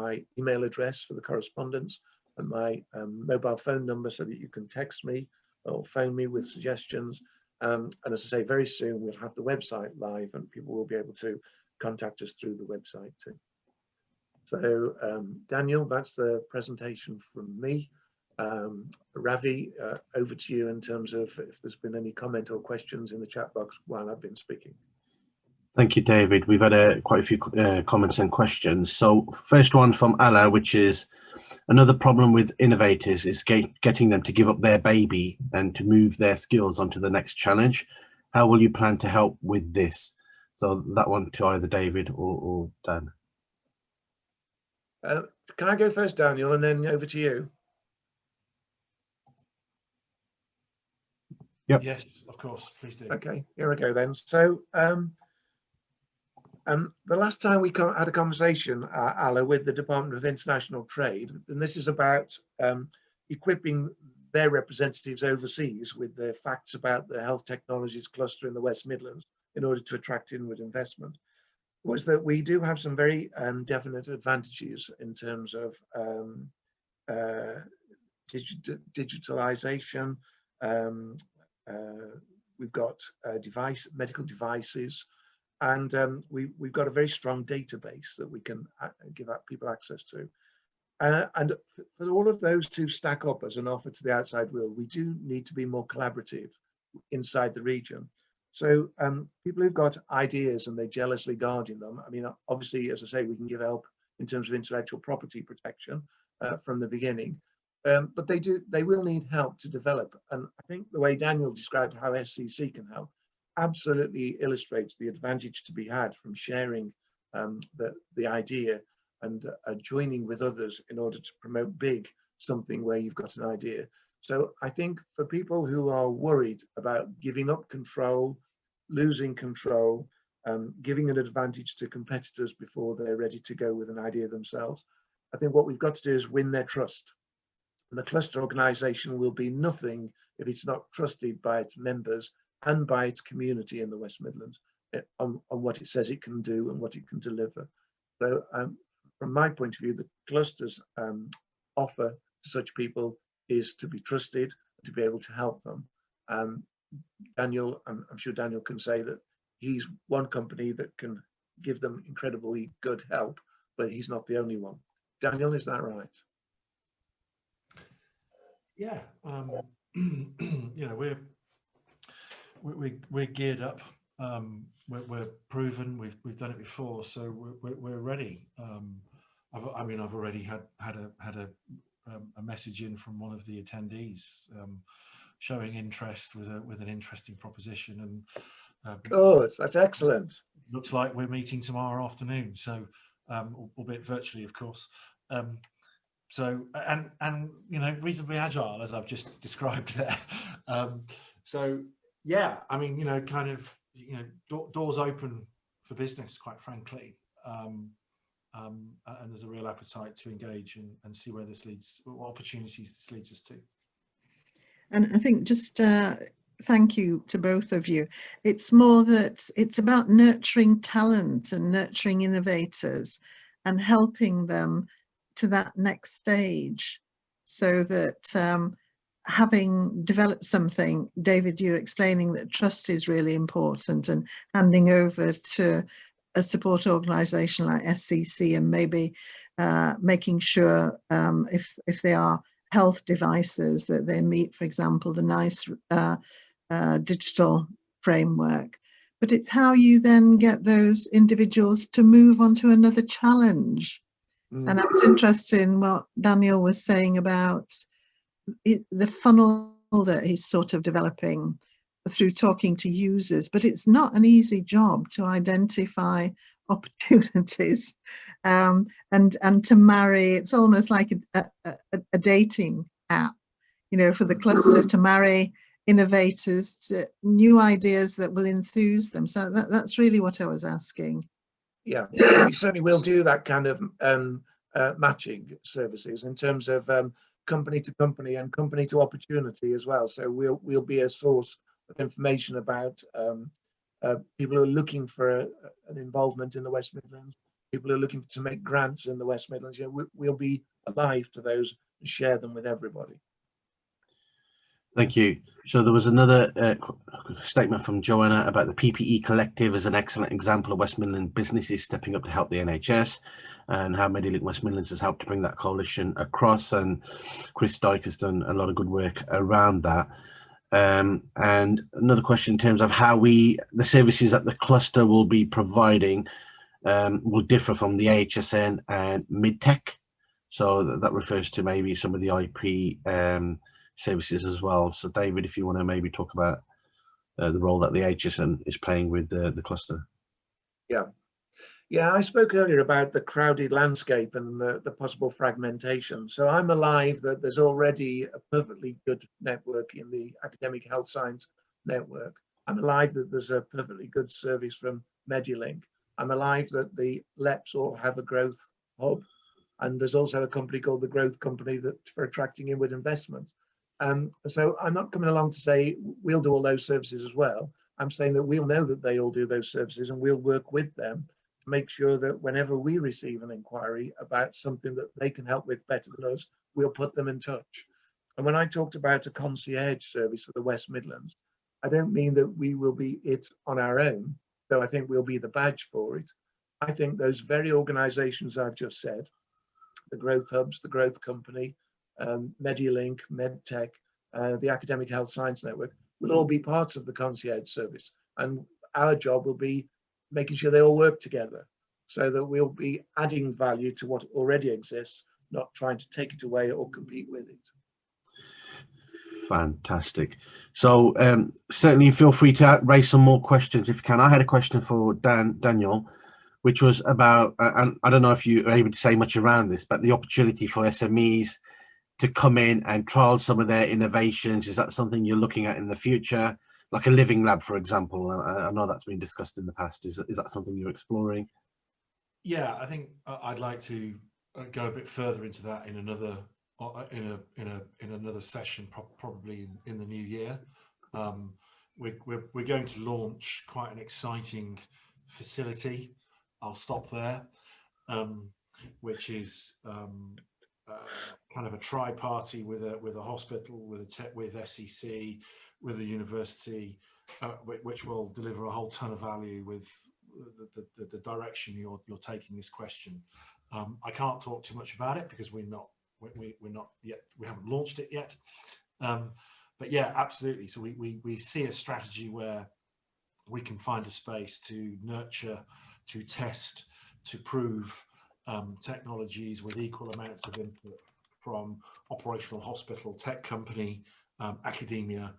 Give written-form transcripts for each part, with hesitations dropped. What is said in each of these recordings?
my email address for the correspondence and my mobile phone number so that you can text me or phone me with suggestions. And as I say, very soon we'll have the website live and people will be able to contact us through the website too. So Daniel, that's the presentation from me. Ravi, over to you in terms of if there's been any comment or questions in the chat box while I've been speaking. Thank you, David. We've had quite a few comments and questions. So first one from Ala, which is another problem with innovators is getting them to give up their baby and to move their skills onto the next challenge. How will you plan to help with this? So that one to either David or Dan. Can I go first, Daniel, and then over to you? Yep. Yes, of course, please do. Okay, here I go then. So the last time we had a conversation, Ala, with the Department of International Trade, and this is about equipping their representatives overseas with the facts about the health technologies cluster in the West Midlands in order to attract inward investment, was that we do have some very definite advantages in terms of digitalization. We've got medical devices, and we've got a very strong database that we can give people access to. And for all of those to stack up as an offer to the outside world, we do need to be more collaborative inside the region. So people who've got ideas and they're jealously guarding them, I mean, obviously, as I say, we can give help in terms of intellectual property protection from the beginning, but they will need help to develop. And I think the way Daniel described how SCC can help absolutely illustrates the advantage to be had from sharing the idea and joining with others in order to promote something where you've got an idea. So I think for people who are worried about giving up control, losing control, giving an advantage to competitors before they're ready to go with an idea themselves, I think what we've got to do is win their trust. And the cluster organisation will be nothing if it's not trusted by its members and by its community in the West Midlands on what it says it can do and what it can deliver. So from my point of view, the cluster's offer to such people is to be trusted, to be able to help them. Daniel, I'm sure Daniel can say that he's one company that can give them incredibly good help, but he's not the only one. Daniel, is that right? Yeah, you know, we're geared up. We're proven. We've done it before, so we're ready. I've already had a message in from one of the attendees showing interest with an interesting proposition, and good, that's excellent. Looks like we're meeting tomorrow afternoon, so albeit virtually, of course. So and you know, reasonably agile, as I've just described there. So yeah, I mean, you know, kind of, you know, doors open for business, quite frankly. And there's a real appetite to engage and see where this leads, what opportunities this leads us to. And I think just thank you to both of you. It's more that it's about nurturing talent and nurturing innovators and helping them to that next stage, so that having developed something, David, you're explaining that trust is really important, and handing over to a support organisation like SCC, and maybe making sure if they are health devices that they meet, for example, the NICE digital framework. But it's how you then get those individuals to move on to another challenge. And I was interested in what Daniel was saying about the funnel that he's sort of developing through talking to users, but it's not an easy job to identify opportunities and to marry. It's almost like a dating app, you know, for the cluster to marry innovators to new ideas that will enthuse them. So that's really what I was asking. Yeah, we certainly will do that kind of matching services in terms of company to company and company to opportunity as well. So we'll be a source of information about people who are looking for an involvement in the West Midlands, people who are looking to make grants in the West Midlands, we'll be alive to those and share them with everybody. Thank you. So there was another statement from Joanna about the PPE Collective as an excellent example of West Midland businesses stepping up to help the NHS, and how MediLink West Midlands has helped to bring that coalition across. And Chris Dyke has done a lot of good work around that. And another question in terms of how the services that the cluster will be providing will differ from the AHSN and MidTech. So that refers to maybe some of the IP services as well. So David, if you want to maybe talk about the role that the AHSN is playing with the cluster. Yeah, I spoke earlier about the crowded landscape and the possible fragmentation. So I'm alive that there's already a perfectly good network in the academic health science network. I'm alive that there's a perfectly good service from MediLink. I'm alive that the LEPs all have a growth hub, and there's also a company called the Growth Company that for attracting inward investment. So I'm not coming along to say we'll do all those services as well. I'm saying that we'll know that they all do those services, and we'll work with them to make sure that whenever we receive an inquiry about something that they can help with better than us, we'll put them in touch. And when I talked about a concierge service for the West Midlands, I don't mean that we will be it on our own, though I think we'll be the badge for it. I think those very organisations I've just said, the growth hubs, the growth company, MediLink, MedTech, the Academic Health Science Network, will all be parts of the concierge service. And our job will be making sure they all work together so that we'll be adding value to what already exists, not trying to take it away or compete with it. Fantastic. So certainly feel free to raise some more questions if you can. I had a question for Daniel, which was about, and I don't know if you are able to say much around this, but the opportunity for SMEs to come in and trial some of their innovations. Is that something you're looking at in the future? Like a living lab, for example. I know that's been discussed in the past. Is that something you're exploring? Yeah, I think I'd like to go a bit further into that in another session, probably in the new year. We're going to launch quite an exciting facility. I'll stop there, which is kind of a tri-party with a hospital, with SCC, with a university, which will deliver a whole ton of value with the direction you're taking this question. I can't talk too much about it because we're not yet, we haven't launched it yet. But yeah, absolutely. So we see a strategy where we can find a space to nurture, to test, to prove technologies with equal amounts of input from operational hospital, tech company, academia,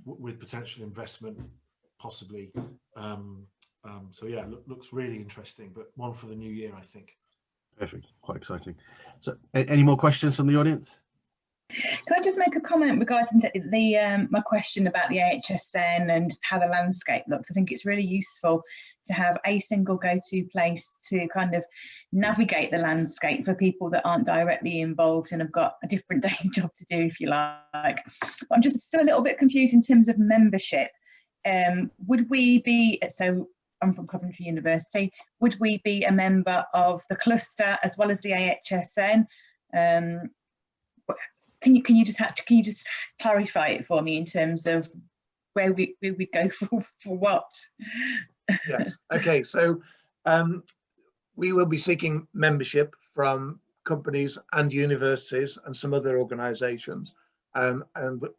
with potential investment possibly. So yeah, looks really interesting, but one for the new year, I think. Perfect, quite exciting. So any more questions from the audience? Can I just make a comment regarding the my question about the AHSN and how the landscape looks? I think it's really useful to have a single go-to place to kind of navigate the landscape for people that aren't directly involved and have got a different day job to do, if you like. But I'm just still a little bit confused in terms of membership. Would we be, so I'm from Coventry University, would we be a member of the cluster as well as the AHSN? Can you just clarify it for me in terms of where we go for what? Yes. Okay. So we will be seeking membership from companies and universities and some other organisations, and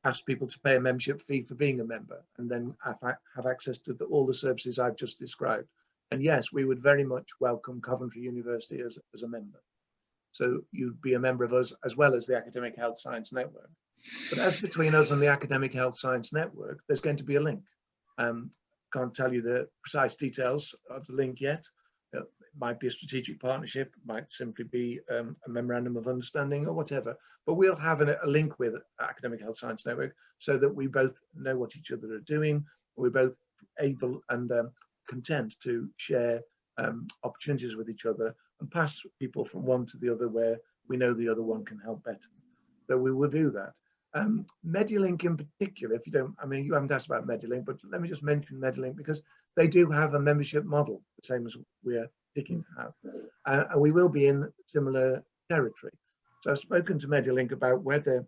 ask people to pay a membership fee for being a member, and then have access to all the services I've just described. And yes, we would very much welcome Coventry University as a member. So you'd be a member of us as well as the Academic Health Science Network. But as between us and the Academic Health Science Network, there's going to be a link. Can't tell you the precise details of the link yet. It might be a strategic partnership, might simply be a memorandum of understanding or whatever. But we'll have a link with Academic Health Science Network so that we both know what each other are doing. We're both able and content to share opportunities with each other and pass people from one to the other where we know the other one can help better. So we will do that. MediLink in particular, if you don't, I mean, you haven't asked about MediLink, but let me just mention MediLink because they do have a membership model, the same as we're ticking to have. And we will be in similar territory. So I've spoken to Medilink about whether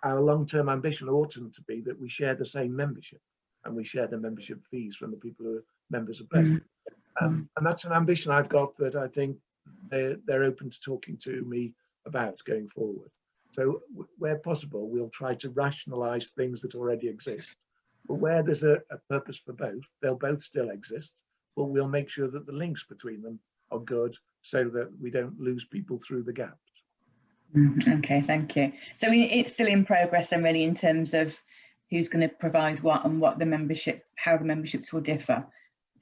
our long-term ambition oughtn't to be that we share the same membership, and we share the membership fees from the people who are members of both. And that's an ambition I've got that I think they're open to talking to me about going forward. So where possible, we'll try to rationalize things that already exist. But where there's a purpose for both, they'll both still exist, but we'll make sure that the links between them are good so that we don't lose people through the gaps. Okay, thank you. So it's still in progress and really in terms of who's going to provide what and what the membership, how the memberships will differ.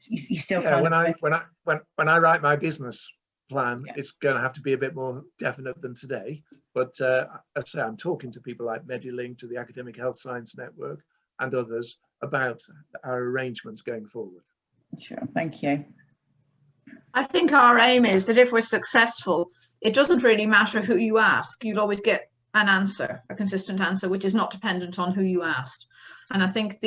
You still when I write my business plan, it's going to have to be a bit more definite than today. But as I say, I'm talking to people like Medilink, to the Academic Health Science Network, and others about our arrangements going forward. Sure, thank you. I think our aim is that if we're successful, it doesn't really matter who you ask. You'll always get an answer, a consistent answer, which is not dependent on who you asked. And I think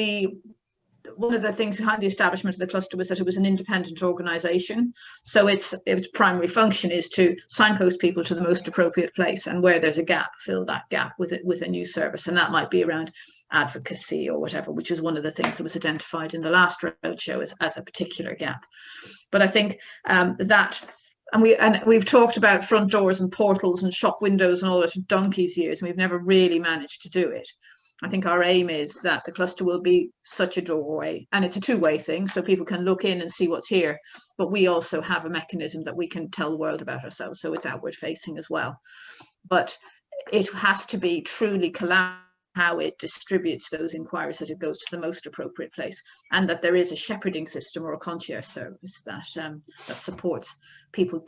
one of the things behind the establishment of the cluster was that it was an independent organisation. So its primary function is to signpost people to the most appropriate place, and where there's a gap, fill that gap with a new service. And that might be around advocacy or whatever, which is one of the things that was identified in the last roadshow as a particular gap. But I think we've talked about front doors and portals and shop windows and all that for donkey's years, and we've never really managed to do it. I think our aim is that the cluster will be such a doorway, and it's a two-way thing, so people can look in and see what's here, but we also have a mechanism that we can tell the world about ourselves, so it's outward facing as well. But it has to be truly collaborative how it distributes those inquiries, that it goes to the most appropriate place, and that there is a shepherding system or a concierge service that supports people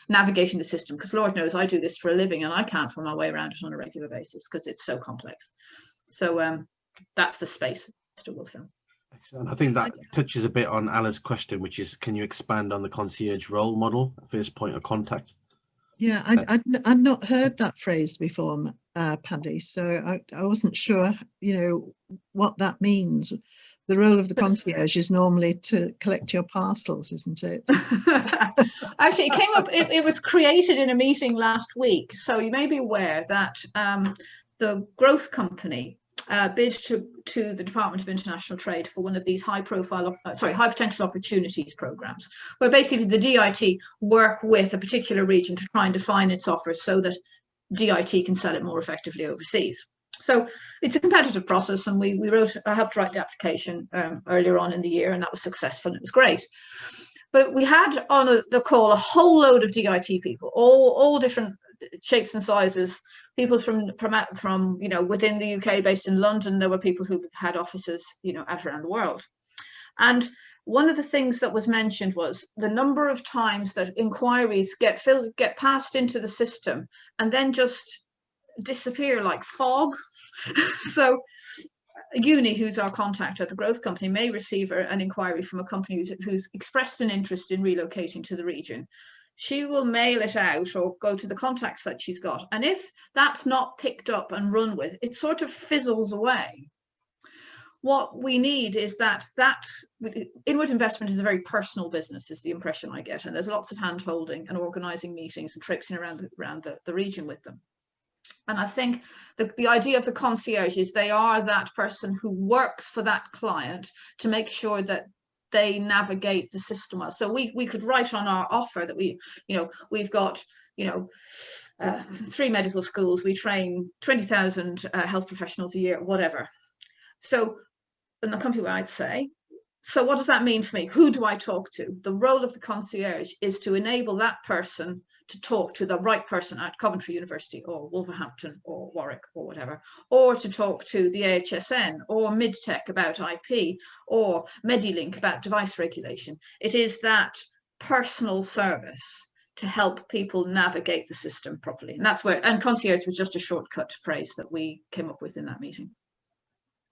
navigating the system, because Lord knows I do this for a living and I can't find my way around it on a regular basis because it's so complex. So that's the space to will fill. Excellent. I think that touches a bit on Ala's question, which is, can you expand on the concierge role model, first point of contact? Yeah, I'd not heard that phrase before, Paddy, so I wasn't sure, what that means. The role of the concierge is normally to collect your parcels, isn't it? Actually, it came up, it was created in a meeting last week. So you may be aware that the growth company bid to the Department of International Trade for one of these high potential opportunities programs, where basically the DIT work with a particular region to try and define its offers so that DIT can sell it more effectively overseas. So it's a competitive process, and I helped write the application earlier on in the year, and that was successful, and it was great. But we had on the call a whole load of DIT people, all different shapes and sizes, people from within the UK, based in London. There were people who had offices out around the world. And one of the things that was mentioned was the number of times that inquiries get passed into the system and then just disappear like fog. So Uni, who's our contact at the growth company, may receive an inquiry from a company who's expressed an interest in relocating to the region. She will mail it out or go to the contacts that she's got. And if that's not picked up and run with, it sort of fizzles away. What we need is that inward investment is a very personal business, is the impression I get. And there's lots of hand-holding and organising meetings and traipsing around the region with them. And I think the idea of the concierge is they are that person who works for that client to make sure that they navigate the system well. So we could write on our offer that we've got 3 medical schools, we train 20,000 health professionals a year, whatever. So, and the company might say, so what does that mean for me? Who do I talk to? The role of the concierge is to enable that person to talk to the right person at Coventry University or Wolverhampton or Warwick or whatever, or to talk to the AHSN or Midtech about IP or Medilink about device regulation. It is that personal service to help people navigate the system properly. And that's where, and concierge was just a shortcut phrase that we came up with in that meeting.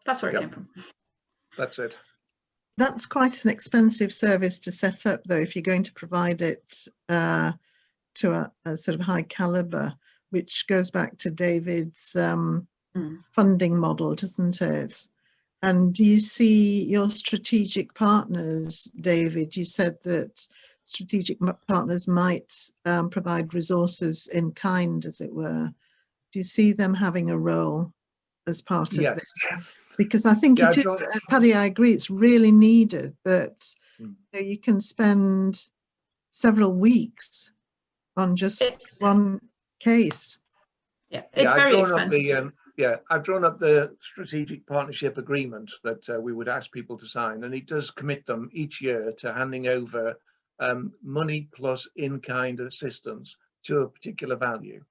That's where it came from. That's it. That's quite an expensive service to set up, though, if you're going to provide it to a sort of high caliber, which goes back to David's funding model, doesn't it? And do you see your strategic partners, David? You said that strategic partners might provide resources in kind, as it were. Do you see them having a role as part of Yes. this? Because I think Yeah, it is, Paddy, I agree, it's really needed, but you can spend several weeks on just one case. Yeah, it's very expensive. I've drawn up the strategic partnership agreement that we would ask people to sign, and it does commit them each year to handing over money plus in-kind assistance to a particular value.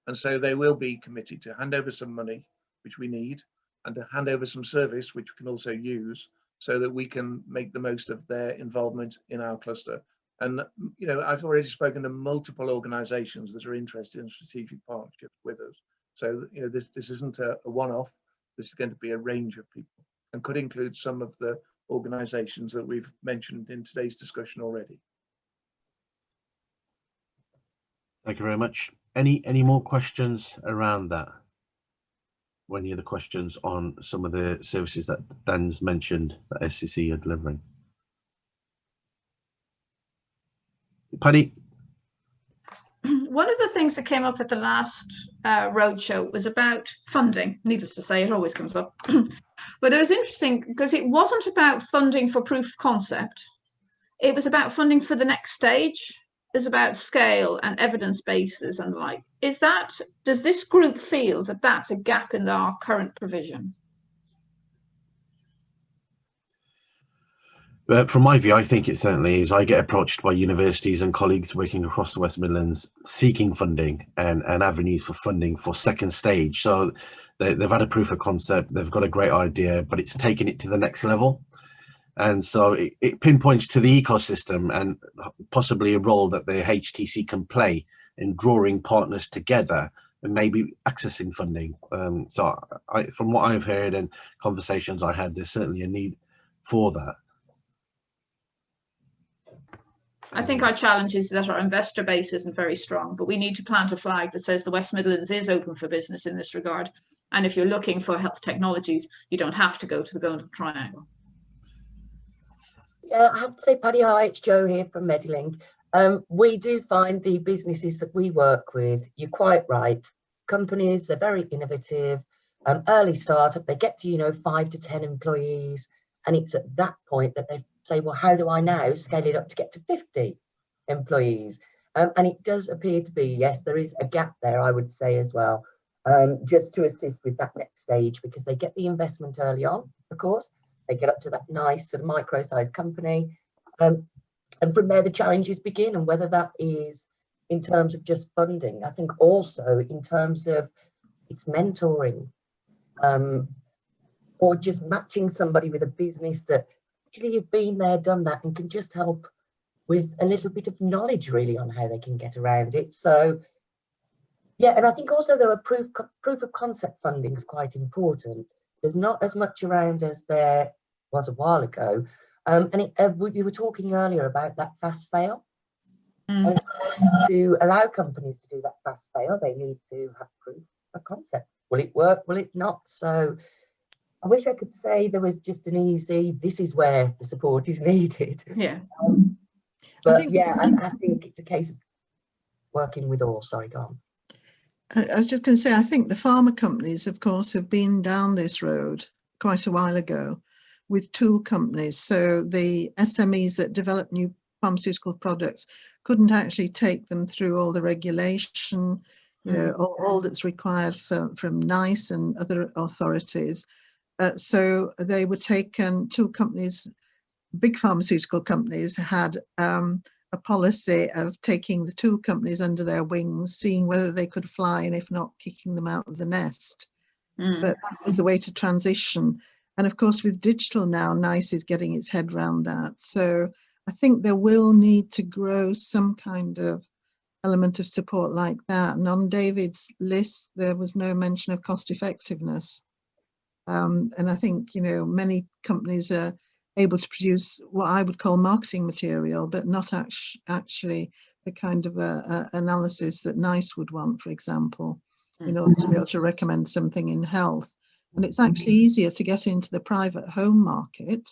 And so they will be committed to hand over some money, which we need, and to hand over some service, which we can also use, so that we can make the most of their involvement in our cluster. And, you know, I've already spoken to multiple organizations that are interested in strategic partnerships with us. So, you know, this isn't a one-off. This is going to be a range of people, and could include some of the organizations that we've mentioned in today's discussion already. Thank you very much. Any more questions around that? Or any other questions on some of the services that Dan's mentioned that SCC are delivering? Paddy? One of the things that came up at the last roadshow was about funding. Needless to say, it always comes up. But it was interesting because it wasn't about funding for proof of concept. It was about funding for the next stage. It was about scale and evidence bases and the like. Does this group feel that that's a gap in our current provision? From my view, I think it certainly is. I get approached by universities and colleagues working across the West Midlands seeking funding and avenues for funding for second stage. So they've had a proof of concept, they've got a great idea, but it's taken it to the next level. And so it pinpoints to the ecosystem and possibly a role that the HTC can play in drawing partners together and maybe accessing funding. So from what I've heard and conversations I had, there's certainly a need for that. I think our challenge is that our investor base isn't very strong, but we need to plant a flag that says the West Midlands is open for business in this regard. And if you're looking for health technologies, you don't have to go to the Golden Triangle. Yeah, I have to say, Paddy, hi, it's Jo here from Medilink. We do find the businesses that we work with, you're quite right, companies, they're very innovative, early startup, they get to, you know, 5 to 10 employees. And it's at that point that they say, well, how do I now scale it up to get to 50 employees? And it does appear to be, yes, there is a gap there, I would say as well, just to assist with that next stage, because they get the investment early on, of course, they get up to that nice sort of micro-sized company. And from there, the challenges begin, and whether that is in terms of just funding, I think also in terms of it's mentoring, or just matching somebody with a business that actually you've been there, done that, and can just help with a little bit of knowledge really on how they can get around it. So yeah, and I think also there were proof of concept funding is quite important. There's not as much around as there was a while ago. And we were talking earlier about that fast fail. And of course, to allow companies to do that fast fail, they need to have proof of concept. Will it work? Will it not? So I wish I could say there was just an easy, this is where the support is needed. Yeah. But I think, yeah, I think it's a case of working with all. Sorry, go on. I was just going to say, I think the pharma companies, of course, have been down this road quite a while ago with tool companies. So the SMEs that develop new pharmaceutical products couldn't actually take them through all the regulation, you know, all that's required from NICE and other authorities. So they were taken, tool companies, big pharmaceutical companies had a policy of taking the tool companies under their wings, seeing whether they could fly, and if not, kicking them out of the nest. But that was the way to transition. And of course, with digital now, NICE is getting its head around that. So I think there will need to grow some kind of element of support like that. And on David's list, there was no mention of cost effectiveness. And I think, you know, many companies are able to produce what I would call marketing material, but not actually the kind of analysis that NICE would want, for example, in order to be able to recommend something in health. And it's actually easier to get into the private home market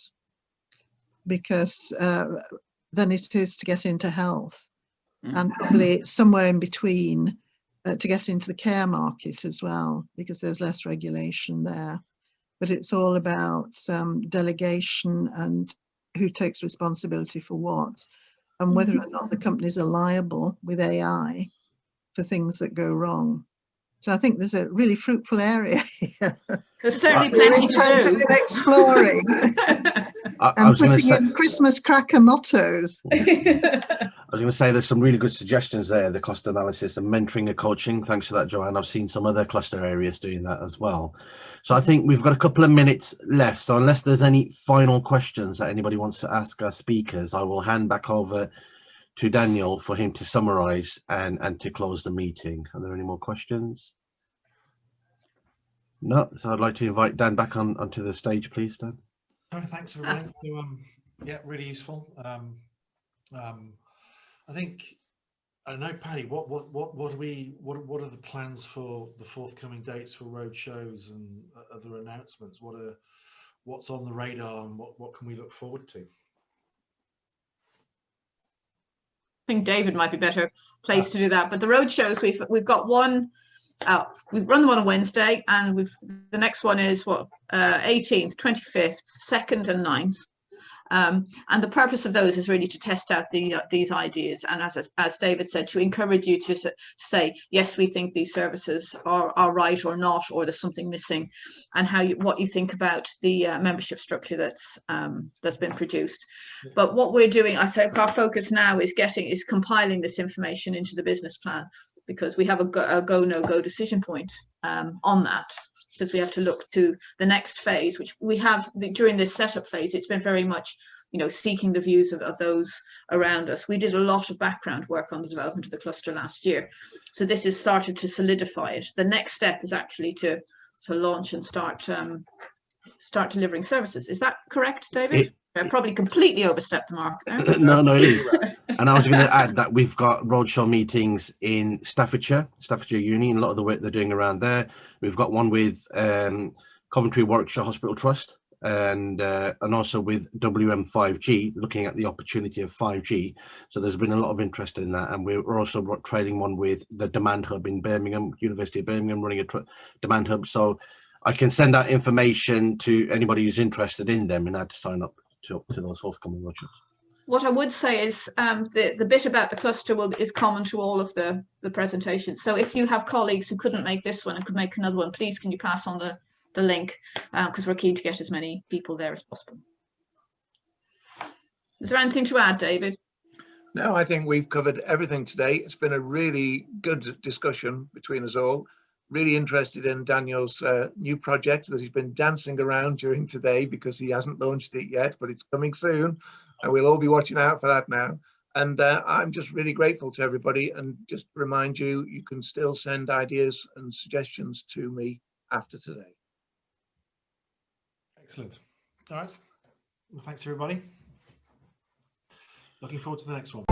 because than it is to get into health, and probably somewhere in between to get into the care market as well, because there's less regulation there. But it's all about delegation and who takes responsibility for what, and whether or not the companies are liable with AI for things that go wrong. So I think there's a really fruitful area here. There's certainly plenty to do. Exploring and putting in Christmas cracker mottos. I was going to say there's some really good suggestions there, the cost analysis and mentoring and coaching. Thanks for that, Joanne. I've seen some other cluster areas doing that as well. So I think we've got a couple of minutes left. So unless there's any final questions that anybody wants to ask our speakers, I will hand back over to Daniel for him to summarize and to close the meeting. Are there any more questions? No, so I'd like to invite Dan back onto the stage, please, Dan. Oh, thanks everybody. Yeah, really useful. I think, I don't know, Paddy, what are the plans for the forthcoming dates for road shows and other announcements? What's on the radar, and what can we look forward to? I think David might be better placed to do that. But the road shows, we've got one. We've run one on Wednesday, and the next one is 18th, 25th, 2nd, and 9th. And the purpose of those is really to test out these ideas, and as David said, to encourage you to say, yes, we think these services are right or not, or there's something missing, and what you think about the membership structure that's been produced. But what we're doing, I think our focus now is compiling this information into the business plan, because we have a go no go decision point on that. Because we have to look to the next phase, which we have during this setup phase. It's been very much, seeking the views of those around us. We did a lot of background work on the development of the cluster last year, so this has started to solidify it. The next step is actually to launch and start delivering services. Is that correct, David? I probably completely overstepped the mark there. No, it is. And I was going to add that we've got roadshow meetings in Staffordshire Uni, and a lot of the work they're doing around there. We've got one with Coventry Warwickshire Hospital Trust, and also with WM5G, looking at the opportunity of 5G. So there's been a lot of interest in that, and we're also trading one with the Demand Hub in Birmingham, University of Birmingham, running a Demand Hub. So I can send out information to anybody who's interested in them and how to sign up to those forthcoming roadshows. What I would say is the bit about the cluster is common to all of the presentations. So if you have colleagues who couldn't make this one and could make another one, please can you pass on the link, because we're keen to get as many people there as possible. Is there anything to add, David? No, I think we've covered everything today. It's been a really good discussion between us all. Really interested in Daniel's new project that he's been dancing around during today, because he hasn't launched it yet, but it's coming soon, and we'll all be watching out for that now. And I'm just really grateful to everybody, and just remind you, you can still send ideas and suggestions to me after today. Excellent. All right. Well, thanks everybody. Looking forward to the next one.